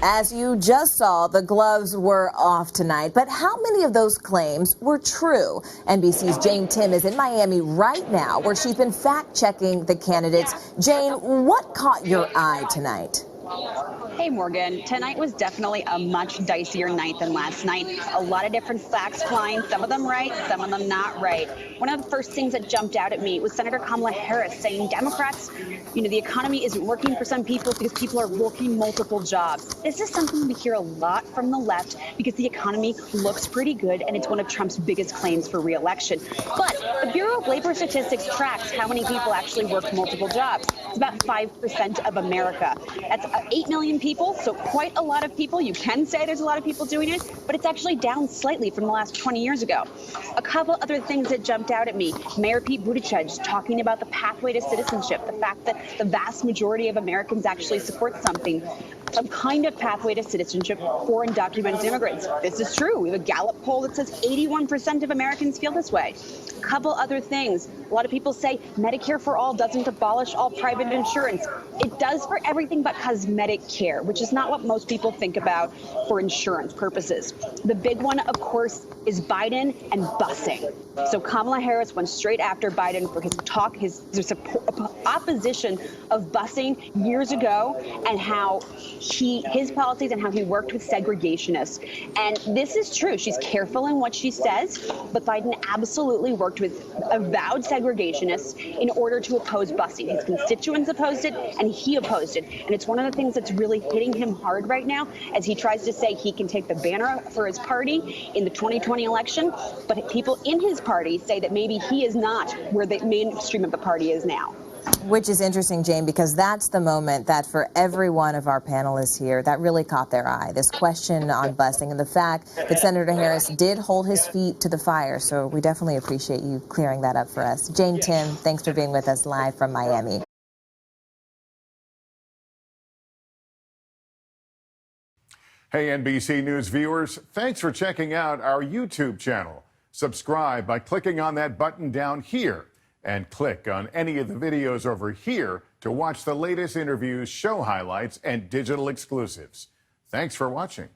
As you just saw, the gloves were off tonight. But how many of those claims were true? NBC's Timm is in Miami right now, where she's been fact-checking the candidates. Jane, what caught your eye tonight? Hey, Morgan. Tonight was definitely a much dicier night than last night. A lot of different facts flying, some of them right, some of them not right. One of the first things that jumped out at me was Senator Kamala Harris saying Democrats, the economy isn't working for some people because people are working multiple jobs. This is something we hear a lot from the left because the economy looks pretty good and it's one of Trump's biggest claims for re-election. But the Bureau of Labor Statistics tracks how many people actually work multiple jobs. It's about 5% of America. That's 8 million people, so quite a lot of people. You can say there's a lot of people doing it, but it's actually down slightly from the last 20 years ago. A couple other things that jumped out at me. Mayor Pete Buttigieg talking about the pathway to citizenship, the fact that the vast majority of Americans actually support some kind of pathway to citizenship for undocumented immigrants. This is true. We have a Gallup poll that says 81% of Americans feel this way. A couple other things. A lot of people say Medicare for all doesn't abolish all private insurance. It does for everything but cosmetic care, which is not what most people think about for insurance purposes. The big one, of course, is Biden and busing. So Kamala Harris went straight after Biden for his opposition of busing years ago and how his policies and how he worked with segregationists. And this is true. She's careful in what she says, but Biden absolutely worked with avowed segregationists in order to oppose busing. His constituents opposed it and he opposed it. And it's one of the things that's really hitting him hard right now as he tries to say he can take the banner for his party in the 2020 election. But people in his party say that maybe he is not where the mainstream of the party is now. Which is interesting, Jane, because that's the moment that for every one of our panelists here, that really caught their eye. This question on busing and the fact that Senator Harris did hold his feet to the fire. So we definitely appreciate you clearing that up for us. Timm, thanks for being with us live from Miami. Hey, NBC News viewers, thanks for checking out our YouTube channel. Subscribe by clicking on that button down here and click on any of the videos over here to watch the latest interviews, show highlights, and digital exclusives. Thanks for watching.